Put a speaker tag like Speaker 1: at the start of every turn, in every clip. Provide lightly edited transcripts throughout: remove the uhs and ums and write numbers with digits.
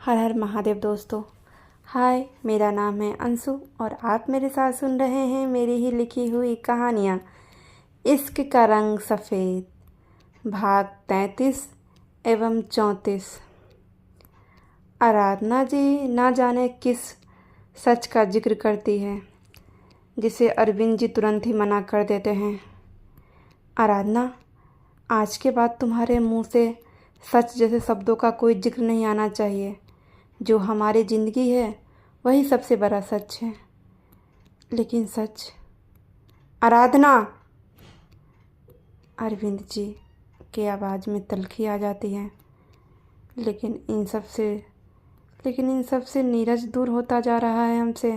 Speaker 1: हर हर महादेव दोस्तों। हाय, मेरा नाम है अंशु और आप मेरे साथ सुन रहे हैं मेरी ही लिखी हुई कहानियाँ इश्क का रंग सफ़ेद, भाग 33 एवं 34। आराधना जी ना जाने किस सच का जिक्र करती है जिसे अरविंद जी तुरंत ही मना कर देते हैं। आराधना, आज के बाद तुम्हारे मुंह से सच जैसे शब्दों का कोई जिक्र नहीं आना चाहिए। जो हमारी ज़िंदगी है वही सबसे बड़ा सच है। लेकिन सच? आराधना! अरविंद जी की आवाज़ में तल्खी आ जाती है। लेकिन इन सब से नीरज दूर होता जा रहा है हमसे।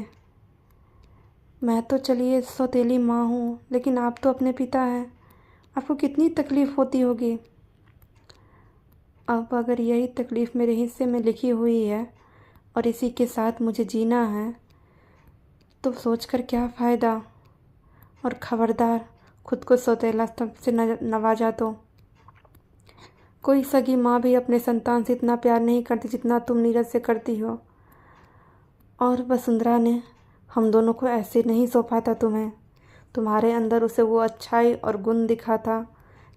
Speaker 1: मैं तो चलिए सौतेली माँ हूँ, लेकिन आप तो अपने पिता हैं। आपको कितनी तकलीफ़ होती होगी। अब अगर यही तकलीफ़ मेरे हिस्से में लिखी हुई है और इसी के साथ मुझे जीना है तो सोचकर क्या फ़ायदा। और ख़बरदार, खुद को सौतेला से नवाजा तो। कोई सगी माँ भी अपने संतान से इतना प्यार नहीं करती जितना तुम नीरज से करती हो। और वसुंधरा ने हम दोनों को ऐसे नहीं सौंपा था तुम्हें। तुम्हारे अंदर उसे वो अच्छाई और गुण दिखा था,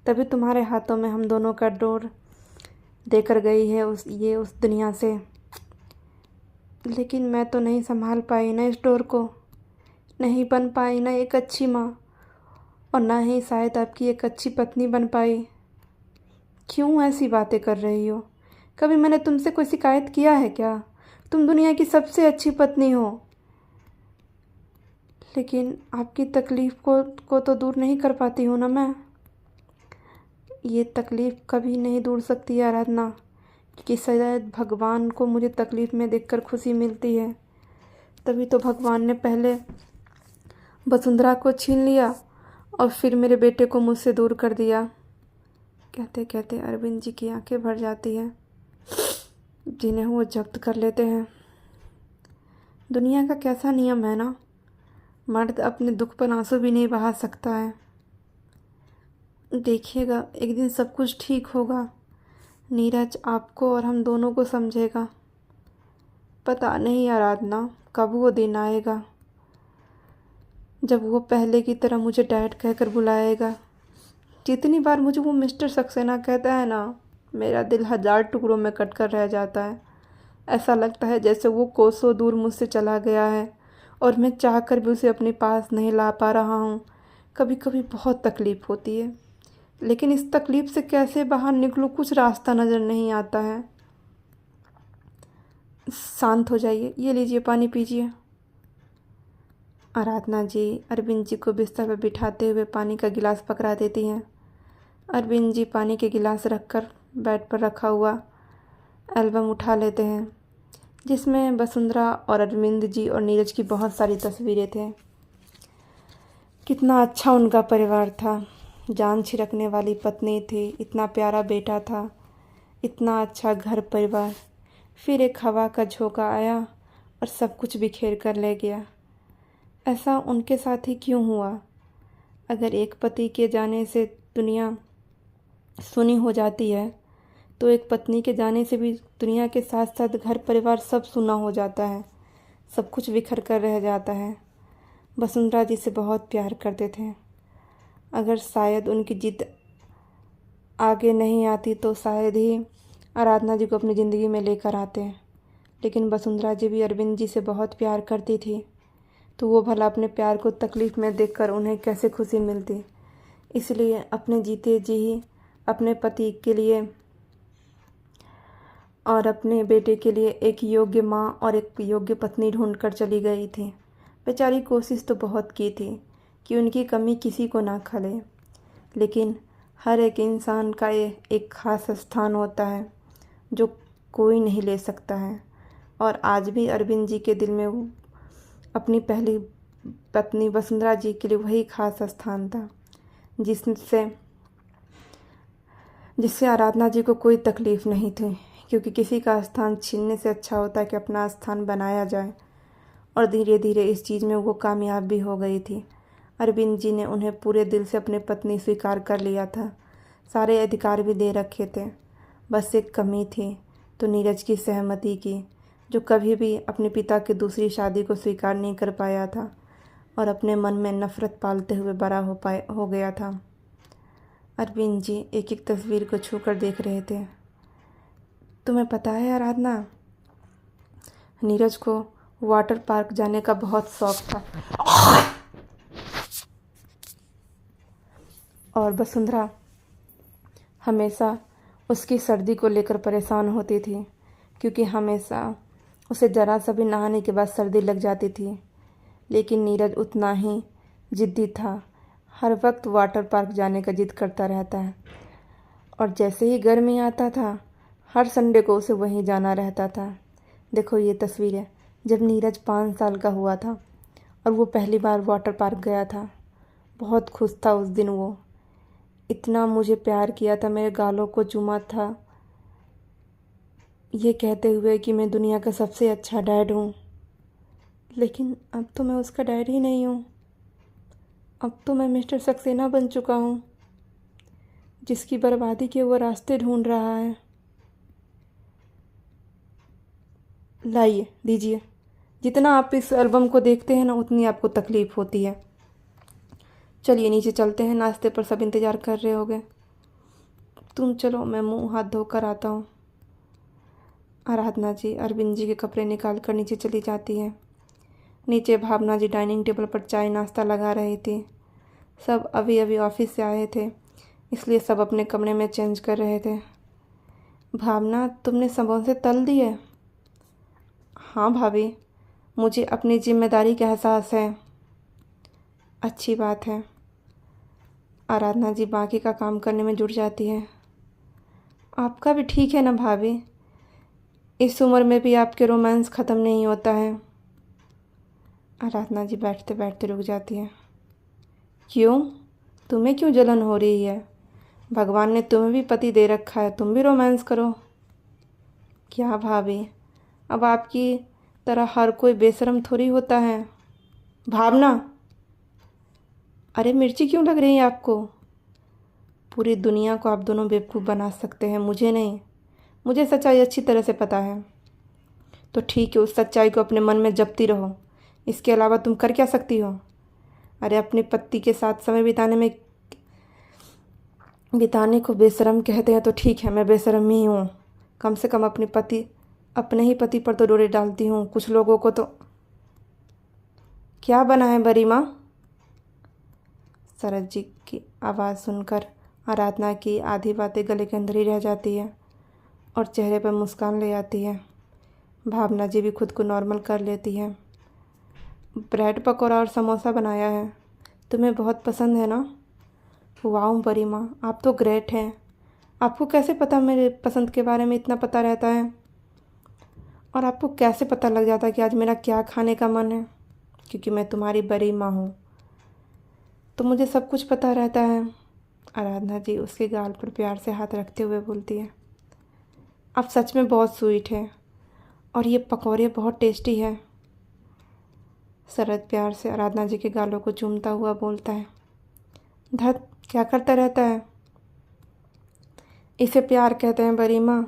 Speaker 1: तभी तुम्हारे हाथों में हम दोनों का डोर देकर गई है उस दुनिया से। लेकिन मैं तो नहीं संभाल पाई ना इस डोर को, नहीं बन पाई ना एक अच्छी माँ, और ना ही शायद आपकी एक अच्छी पत्नी बन पाई। क्यों ऐसी बातें कर रही हो? कभी मैंने तुमसे कोई शिकायत किया है क्या? तुम दुनिया की सबसे अच्छी पत्नी हो। लेकिन आपकी तकलीफ़ को तो दूर नहीं कर पाती हूँ ना मैं। ये तकलीफ़ कभी नहीं दूर सकती है आराधना, कि शायद भगवान को मुझे तकलीफ़ में देखकर खुशी मिलती है। तभी तो भगवान ने पहले वसुंधरा को छीन लिया और फिर मेरे बेटे को मुझसे दूर कर दिया। कहते कहते अरविंद जी की आंखें भर जाती हैं, जिन्हें वो जब्त कर लेते हैं। दुनिया का कैसा नियम है ना, मर्द अपने दुख पर आंसू भी नहीं बहा सकता है। देखिएगा, एक दिन सब कुछ ठीक होगा। नीरज आपको और हम दोनों को समझेगा। पता नहीं आराधना, कब वो दिन आएगा जब वो पहले की तरह मुझे डैड कहकर बुलाएगा। जितनी बार मुझे वो मिस्टर सक्सेना कहता है ना, मेरा दिल 1000 टुकड़ों में कट कर रह जाता है। ऐसा लगता है जैसे वो कोसों दूर मुझसे चला गया है और मैं चाहकर भी उसे अपने पास नहीं ला पा रहा हूँ। कभी कभी बहुत तकलीफ़ होती है, लेकिन इस तकलीफ़ से कैसे बाहर निकलूँ, कुछ रास्ता नज़र नहीं आता है। शांत हो जाइए, ये लीजिए पानी पीजिए। आराधना जी अरविंद जी को बिस्तर पर बिठाते हुए पानी का गिलास पकड़ा देती हैं। अरविंद जी पानी के गिलास रखकर बेड पर रखा हुआ एल्बम उठा लेते हैं, जिसमें वसुंधरा और अरविंद जी और नीरज की बहुत सारी तस्वीरें थे। कितना अच्छा उनका परिवार था। जान छिड़कने वाली पत्नी थी, इतना प्यारा बेटा था, इतना अच्छा घर परिवार। फिर एक हवा का झोंका आया और सब कुछ बिखेर कर ले गया। ऐसा उनके साथ ही क्यों हुआ? अगर एक पति के जाने से दुनिया सुनी हो जाती है, तो एक पत्नी के जाने से भी दुनिया के साथ साथ घर परिवार सब सुना हो जाता है, सब कुछ बिखर कर रह जाता है। वसुंधरा जी से बहुत प्यार करते थे। अगर शायद उनकी जिद आगे नहीं आती तो शायद ही आराधना जी को अपनी ज़िंदगी में लेकर आते। लेकिन वसुंधरा जी भी अरविंद जी से बहुत प्यार करती थी, तो वो भला अपने प्यार को तकलीफ़ में देखकर उन्हें कैसे खुशी मिलती। इसलिए अपने जीते जी ही अपने पति के लिए और अपने बेटे के लिए एक योग्य माँ और एक योग्य पत्नी ढूंढ कर चली गई थी। बेचारी कोशिश तो बहुत की थी कि उनकी कमी किसी को ना खले, लेकिन हर एक इंसान का एक ख़ास स्थान होता है जो कोई नहीं ले सकता है। और आज भी अरविंद जी के दिल में वो अपनी पहली पत्नी वसुंधरा जी के लिए वही ख़ास स्थान था, जिससे आराधना जी को कोई तकलीफ़ नहीं थी। क्योंकि किसी का स्थान छीनने से अच्छा होता है कि अपना स्थान बनाया जाए। और धीरे धीरे इस चीज़ में वो कामयाब भी हो गई थी। अरविंद जी ने उन्हें पूरे दिल से अपनी पत्नी स्वीकार कर लिया था, सारे अधिकार भी दे रखे थे। बस एक कमी थी, तो नीरज की सहमति की, जो कभी भी अपने पिता की दूसरी शादी को स्वीकार नहीं कर पाया था और अपने मन में नफ़रत पालते हुए बड़ा हो गया था। अरविंद जी एक एक तस्वीर को छू कर देख रहे थे। तुम्हें पता है आराधना, नीरज को वाटर पार्क जाने का बहुत शौक था और वसुंधरा हमेशा उसकी सर्दी को लेकर परेशान होती थी, क्योंकि हमेशा उसे ज़रा सा भी नहाने के बाद सर्दी लग जाती थी। लेकिन नीरज उतना ही ज़िद्दी था, हर वक्त वाटर पार्क जाने का जिद करता रहता है और जैसे ही गर्मी आता था हर संडे को उसे वहीं जाना रहता था। देखो ये तस्वीर है जब नीरज 5 साल का हुआ था और वो पहली बार वाटर पार्क गया था। बहुत खुश था उस दिन वो, इतना मुझे प्यार किया था, मेरे गालों को चूमा था, ये कहते हुए कि मैं दुनिया का सबसे अच्छा डैड हूँ। लेकिन अब तो मैं उसका डैड ही नहीं हूँ, अब तो मैं मिस्टर सक्सेना बन चुका हूँ, जिसकी बर्बादी के वो रास्ते ढूंढ रहा है। लाइए दीजिए, जितना आप इस एल्बम को देखते हैं ना उतनी आपको तकलीफ़ होती है। चलिए नीचे चलते हैं, नाश्ते पर सब इंतज़ार कर रहे होंगे। तुम चलो, मैं मुंह हाथ धोकर आता हूँ। आराधना जी अरविंद जी के कपड़े निकाल कर नीचे चली जाती है। नीचे भावना जी डाइनिंग टेबल पर चाय नाश्ता लगा रही थी। सब अभी अभी ऑफिस से आए थे, इसलिए सब अपने कमरे में चेंज कर रहे थे। भावना, तुमने समोसे तल दिए? हाँ भाभी, मुझे अपनी जिम्मेदारी का एहसास है। अच्छी बात है। आराधना जी बाकी का काम करने में जुट जाती है। आपका भी ठीक है ना भाभी, इस उम्र में भी आपके रोमांस ख़त्म नहीं होता है। आराधना जी बैठते बैठते रुक जाती है। क्यों, तुम्हें क्यों जलन हो रही है? भगवान ने तुम्हें भी पति दे रखा है, तुम भी रोमांस करो। क्या भाभी, अब आपकी तरह हर कोई बेशरम थोड़ी होता है। भावना, अरे मिर्ची क्यों लग रही है आपको? पूरी दुनिया को आप दोनों बेवकूफ़ बना सकते हैं, मुझे नहीं। मुझे सच्चाई अच्छी तरह से पता है। तो ठीक है, उस सच्चाई को अपने मन में जपती रहो, इसके अलावा तुम कर क्या सकती हो? अरे अपने पति के साथ समय बिताने को बेशरम कहते हैं तो ठीक है, मैं बेशरम ही हूँ। कम से कम अपने ही पति पर तो डोरे डालती हूँ। कुछ लोगों को तो क्या बना है बड़ी माँ? शरद जी की आवाज़ सुनकर आराधना की आधी बातें गले के अंदर ही रह जाती है और चेहरे पर मुस्कान ले आती है। भावना जी भी खुद को नॉर्मल कर लेती है। ब्रेड पकौड़ा और समोसा बनाया है, तुम्हें बहुत पसंद है ना? वाह बड़ी माँ, आप तो ग्रेट हैं। आपको कैसे पता मेरे पसंद के बारे में इतना पता रहता है? और आपको कैसे पता लग जाता है कि आज मेरा क्या खाने का मन है? क्योंकि मैं तुम्हारी बड़ी माँ हूँ तो मुझे सब कुछ पता रहता है। आराधना जी उसके गाल पर प्यार से हाथ रखते हुए बोलती है। आप सच में बहुत स्वीट है और ये पकौड़े बहुत टेस्टी है। शरद प्यार से आराधना जी के गालों को चूमता हुआ बोलता है। धत, क्या करता रहता है? इसे प्यार कहते हैं बड़ी माँ।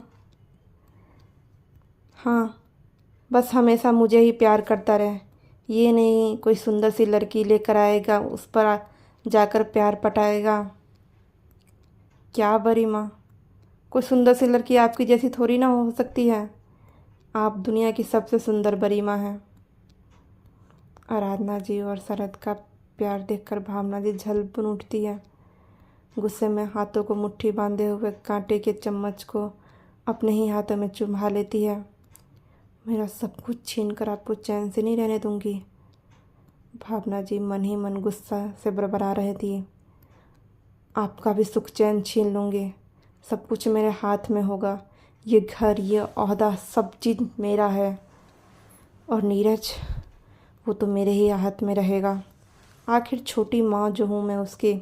Speaker 1: हाँ, बस हमेशा मुझे ही प्यार करता रहे, ये नहीं कोई सुंदर सी लड़की लेकर आएगा उस पर जाकर प्यार पटाएगा। क्या बड़ी माँ, कोई सुंदर सी लड़की आपकी जैसी थोड़ी ना हो सकती है। आप दुनिया की सबसे सुंदर बड़ी माँ हैं। आराधना जी और शरद का प्यार देखकर भावना जी झलबुन उठती है। गुस्से में हाथों को मुट्ठी बांधे हुए कांटे के चम्मच को अपने ही हाथों में चुभा लेती है। मेरा सब कुछ छीन कर आपको चैन से नहीं रहने दूंगी। भावना जी मन ही मन गुस्सा से बरबरा रही थी। आपका भी सुख चैन छीन लूँगी, सब कुछ मेरे हाथ में होगा। ये घर, ये ओहदा, सब चीज़ मेरा है। और नीरज, वो तो मेरे ही हाथ में रहेगा। आखिर छोटी माँ जो हूँ मैं उसकी।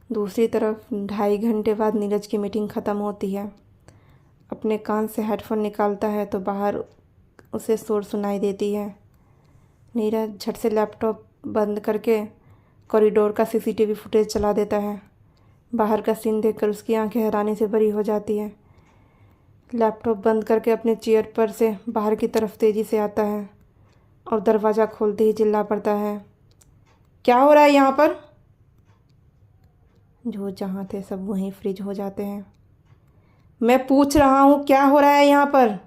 Speaker 1: दूसरी तरफ 2.5 घंटे बाद नीरज की मीटिंग ख़त्म होती है। अपने कान से हेडफोन निकालता है तो बाहर उसे शोर सुनाई देती है। नीरज झट से लैपटॉप बंद करके कॉरिडोर का सीसीटीवी फुटेज चला देता है। बाहर का सीन देखकर उसकी आंखें हैरानी से भरी हो जाती हैं। लैपटॉप बंद करके अपने चेयर पर से बाहर की तरफ तेज़ी से आता है और दरवाज़ा खोलते ही चिल्ला पड़ता है, क्या हो रहा है यहाँ पर? जो जहाँ थे सब वहीं फ्रीज हो जाते हैं। मैं पूछ रहा हूँ क्या हो रहा है यहाँ पर?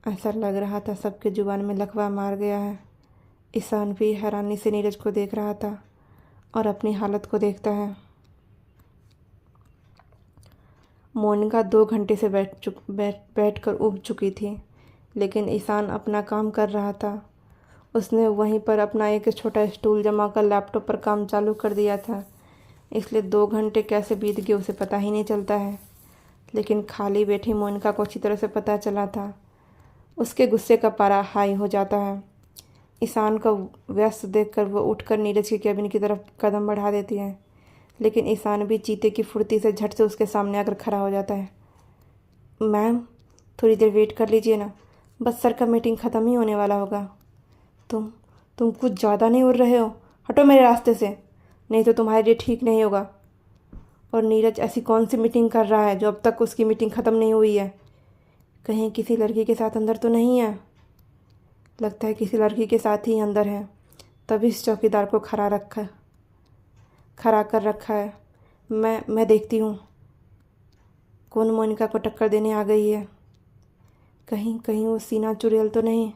Speaker 1: ऐसा लग रहा था सबके जुबान में लकवा मार गया है। ईशान भी हैरानी से नीरज को देख रहा था और अपनी हालत को देखता है। मोनिका 2 घंटे से बैठ कर उब चुकी थी, लेकिन ईशान अपना काम कर रहा था। उसने वहीं पर अपना एक छोटा स्टूल जमा कर लैपटॉप पर काम चालू कर दिया था, इसलिए 2 घंटे कैसे बीत गए उसे पता ही नहीं चलता है। लेकिन खाली बैठी मोनिका को अच्छी तरह से पता चला था। उसके गुस्से का पारा हाई हो जाता है। ईशान को व्यस्त देखकर वो उठकर नीरज के केबिन की तरफ कदम बढ़ा देती है, लेकिन ईशान भी चीते की फुर्ती से झट से उसके सामने आकर खड़ा हो जाता है। मैम, थोड़ी देर वेट कर लीजिए ना, बस सर का मीटिंग ख़त्म ही होने वाला होगा। तुम कुछ ज़्यादा नहीं उड़ रहे हो? हटो मेरे रास्ते से, नहीं तो तुम्हारे लिए ठीक नहीं होगा। और नीरज ऐसी कौन सी मीटिंग कर रहा है जो अब तक उसकी मीटिंग ख़त्म नहीं हुई है? कहीं किसी लड़की के साथ अंदर तो नहीं है? लगता है किसी लड़की के साथ ही अंदर है, तभी इस चौकीदार को खड़ा कर रखा है। मैं देखती हूँ कौन मोनिका को टक्कर देने आ गई है। कहीं वो सीना चुड़ैल तो नहीं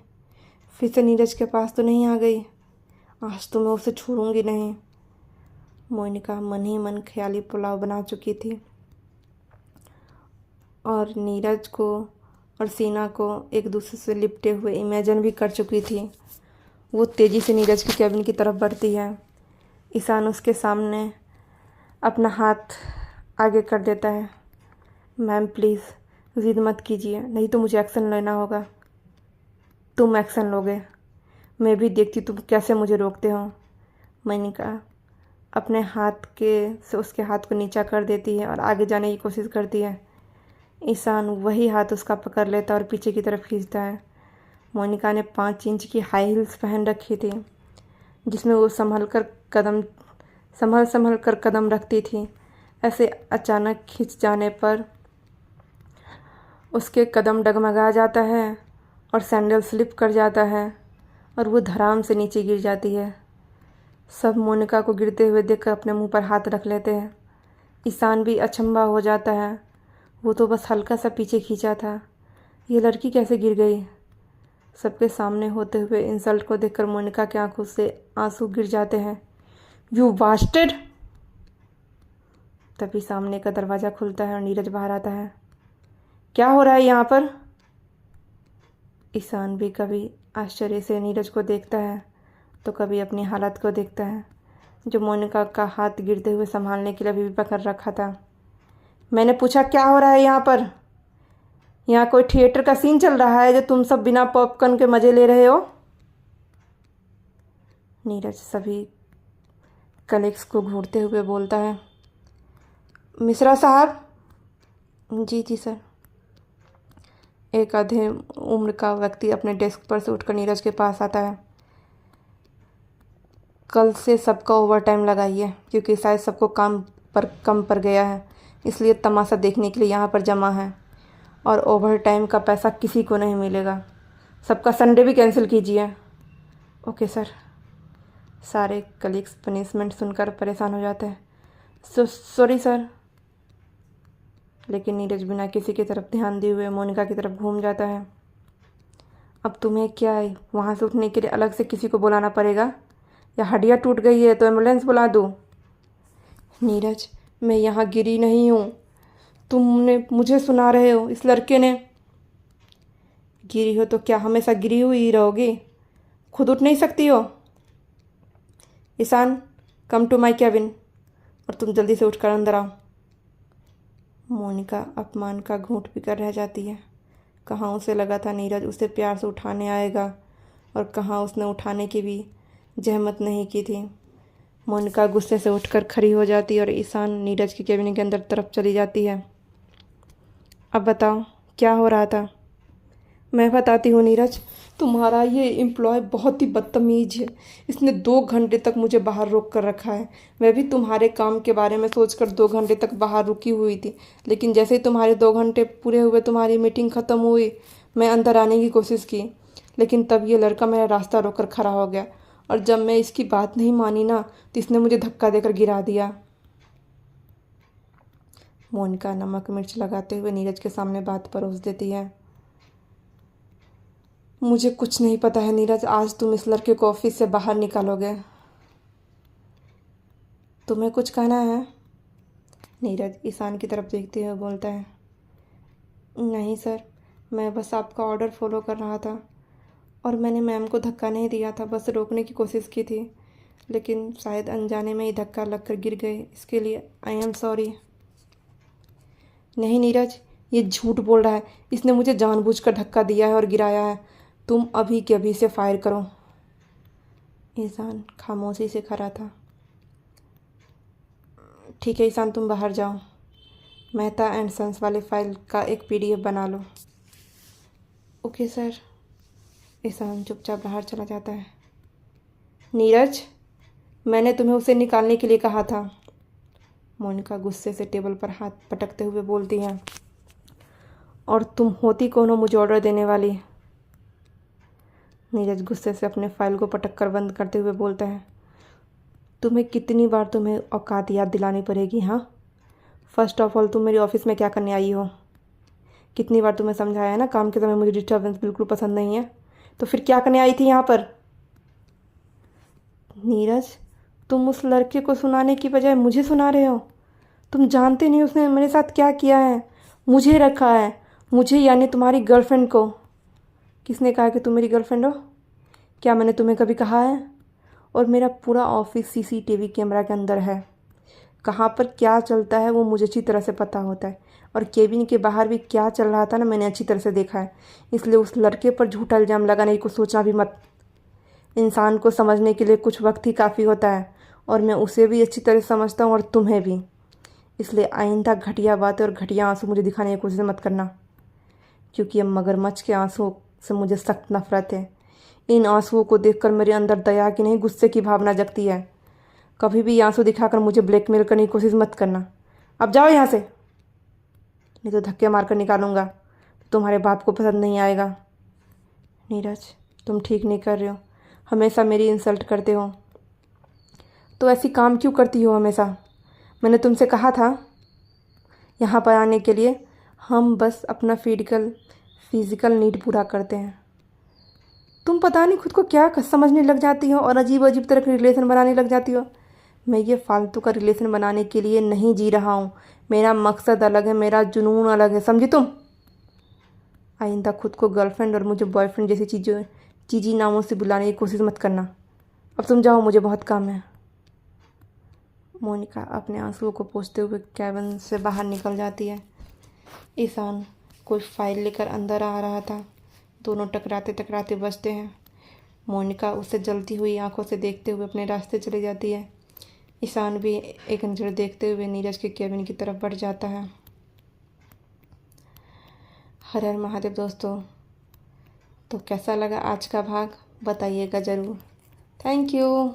Speaker 1: फिर से नीरज के पास तो नहीं आ गई? आज तो मैं उसे छोड़ूंगी नहीं। मोनिका मन ही मन ख्याली पुलाव बना चुकी थी और नीरज को और सीना को एक दूसरे से लिपटे हुए इमेजिन भी कर चुकी थी। वो तेज़ी से नीरज की कैबिन की तरफ बढ़ती है। ईशान उसके सामने अपना हाथ आगे कर देता है। मैम प्लीज़ ज़िद मत कीजिए, नहीं तो मुझे एक्शन लेना होगा। तुम एक्शन लोगे? मैं भी देखती तुम कैसे मुझे रोकते हो। मोनिका अपने हाथ के से उसके हाथ को नीचा कर देती है और आगे जाने की कोशिश करती है। ईशान वही हाथ उसका पकड़ लेता और पीछे की तरफ खींचता है। मोनिका ने 5 इंच की हाई हील्स पहन रखी थी, जिसमें वो संभल कर कदम रखती थी। ऐसे अचानक खिंच जाने पर उसके कदम डगमगा जाता है और सैंडल स्लिप कर जाता है और वो धड़ाम से नीचे गिर जाती है। सब मोनिका को गिरते हुए देखकर अपने मुंह पर हाथ रख लेते हैं। ईशान भी अचंभा हो जाता है, वो तो बस हल्का सा पीछे खींचा था, ये लड़की कैसे गिर गई? सबके सामने होते हुए इंसल्ट को देखकर मोनिका की आंखों से आंसू गिर जाते हैं। You bastard! तभी सामने का दरवाज़ा खुलता है और नीरज बाहर आता है। क्या हो रहा है यहाँ पर? ईशान भी कभी आश्चर्य से नीरज को देखता है तो कभी अपनी हालत को देखता है, जो मोनिका का हाथ गिरते हुए संभालने के लिए अभी भी पकड़ रखा था। मैंने पूछा क्या हो रहा है यहाँ पर? यहाँ कोई थिएटर का सीन चल रहा है जो तुम सब बिना पॉपकॉर्न के मज़े ले रहे हो? नीरज सभी कलीग्स को घूरते हुए बोलता है। मिश्रा साहब। जी सर। एक आधे उम्र का व्यक्ति अपने डेस्क पर से उठकर नीरज के पास आता है। कल से सबका ओवर टाइम लगाइए, क्योंकि शायद सबको काम पर कम पड़ गया है, इसलिए तमाशा देखने के लिए यहाँ पर जमा है और ओवर टाइम का पैसा किसी को नहीं मिलेगा। सबका संडे भी कैंसिल कीजिए। Okay sir. सारे कलीग्स पनिशमेंट सुनकर परेशान हो जाते हैं। Sorry sir. लेकिन नीरज बिना किसी की तरफ ध्यान दिए हुए मोनिका की तरफ घूम जाता है। अब तुम्हें क्या है, वहाँ से उठने के लिए अलग से किसी को बुलाना पड़ेगा या हड्डियाँ टूट गई है तो एम्बुलेंस बुला दूँ? नीरज, मैं यहाँ गिरी नहीं हूँ, तुमने मुझे सुना रहे हो। इस लड़के ने। गिरी हो तो क्या हमेशा गिरी हुई रहोगी? खुद उठ नहीं सकती हो? Ishan, come to my cabin, और तुम जल्दी से उठकर अंदर आओ। मोनिका अपमान का घूंट पीकर रह जाती है। कहाँ उसे लगा था नीरज उसे प्यार से उठाने आएगा और कहाँ उसने उठाने की भी जहमत नहीं की थी। मोनिका गुस्से से उठकर खड़ी हो जाती है और ईशान नीरज के कैबिन के अंदर तरफ चली जाती है। अब बताओ क्या हो रहा था? मैं बताती हूँ नीरज, तुम्हारा ये एम्प्लॉय बहुत ही बदतमीज है। इसने 2 घंटे तक मुझे बाहर रोक कर रखा है। मैं भी तुम्हारे काम के बारे में सोचकर 2 घंटे तक बाहर रुकी हुई थी, लेकिन जैसे ही तुम्हारे 2 घंटे पूरे हुए, तुम्हारी मीटिंग ख़त्म हुई, मैं अंदर आने की कोशिश की, लेकिन तब ये लड़का मेरा रास्ता रोक कर खड़ा हो गया। और जब मैं इसकी बात नहीं मानी ना, तो इसने मुझे धक्का देकर गिरा दिया। मोनिका नमक मिर्च लगाते हुए नीरज के सामने बात परोस देती है। मुझे कुछ नहीं पता है नीरज, आज तुम इस लड़के को ऑफिस से बाहर निकालोगे। तुम्हें कुछ कहना है? नीरज ईशान की तरफ देखते हुए बोलता है। नहीं सर, मैं बस आपका ऑर्डर फॉलो कर रहा था और मैंने मैम को धक्का नहीं दिया था, बस रोकने की कोशिश की थी, लेकिन शायद अनजाने में ही धक्का लगकर गिर गए। इसके लिए आई एम सॉरी। नहीं नीरज, ये झूठ बोल रहा है। इसने मुझे जानबूझकर धक्का दिया है और गिराया है। तुम अभी के अभी से फायर करो। ईशान खामोशी से खड़ा था। ठीक है ईशान, तुम बाहर जाओ। मेहता एंड सन्स वाले फाइल का एक PDF बना लो। Okay sir. ईशान चुपचाप बाहर चला जाता है। नीरज, मैंने तुम्हें उसे निकालने के लिए कहा था। मोनिका गुस्से से टेबल पर हाथ पटकते हुए बोलती है। और तुम होती कौन हो मुझे ऑर्डर देने वाली? नीरज गुस्से से अपने फाइल को पटक कर बंद करते हुए बोलता है। तुम्हें कितनी बार तुम्हें औकात याद दिलानी पड़ेगी? हाँ, फर्स्ट ऑफ ऑल तुम मेरे ऑफिस में क्या करने आई हो? कितनी बार तुम्हें समझाया है ना, काम के समय मुझे डिस्टर्बेंस बिल्कुल पसंद नहीं है। तो फिर क्या करने आई थी यहाँ पर? नीरज, तुम उस लड़के को सुनाने की बजाय मुझे सुना रहे हो। तुम जानते नहीं उसने मेरे साथ क्या किया है। मुझे रखा है, मुझे यानी तुम्हारी गर्लफ्रेंड को। किसने कहा कि तुम मेरी गर्लफ्रेंड हो? क्या मैंने तुम्हें कभी कहा है? और मेरा पूरा ऑफिस CCTV कैमरा के अंदर है। कहाँ पर क्या चलता है वो मुझे अच्छी तरह से पता होता है, और केबिन के बाहर भी क्या चल रहा था ना, मैंने अच्छी तरह से देखा है। इसलिए उस लड़के पर झूठा इल्ज़ाम लगाने की सोचना भी मत। इंसान को समझने के लिए कुछ वक्त ही काफ़ी होता है, और मैं उसे भी अच्छी तरह समझता हूँ और तुम्हें भी। इसलिए आइंदा घटिया बातें और घटिया आंसू मुझे दिखाने की कोशिश मत करना, क्योंकि अब मगरमच्छ के आंसुओं से मुझे सख्त नफरत है। इन आंसुओं को देखकर मेरे अंदर दया की नहीं, गुस्से की भावना जगती है। कभी भी आंसू दिखाकर मुझे ब्लैकमेल करने की कोशिश मत करना। अब जाओ यहाँ से, नहीं तो धक्के मारकर निकालूंगा। तुम्हारे बाप को पसंद नहीं आएगा। नीरज, तुम ठीक नहीं कर रहे हो। हमेशा मेरी इंसल्ट करते हो। तो ऐसी काम क्यों करती हो हमेशा? मैंने तुमसे कहा था यहाँ पर आने के लिए। हम बस अपना फिजिकल नीड पूरा करते हैं। तुम पता नहीं खुद को क्या समझने लग जाती हो और अजीब अजीब तरह के रिलेशन बनाने लग जाती हो। मैं ये फालतू का रिलेशन बनाने के लिए नहीं जी रहा हूँ। मेरा मकसद अलग है, मेरा जुनून अलग है, समझी तुम? आइंदा खुद को गर्लफ्रेंड और मुझे बॉयफ्रेंड जैसी चीज़ी नामों से बुलाने की कोशिश मत करना। अब तुम जाओ, मुझे बहुत काम है। मोनिका अपने आंसुओं को पोंछते हुए कैबिन से बाहर निकल जाती है। ईशान कोई फाइल लेकर अंदर आ रहा था। दोनों टकराते टकराते बचते हैं। मोनिका उसे जलती हुई आंखों से देखते हुए अपने रास्ते चली जाती है। ईशान भी एक नज़र देखते हुए नीरज के केबिन की तरफ बढ़ जाता है। हर हर महादेव दोस्तों। तो कैसा लगा आज का भाग, बताइएगा ज़रूर। Thank you.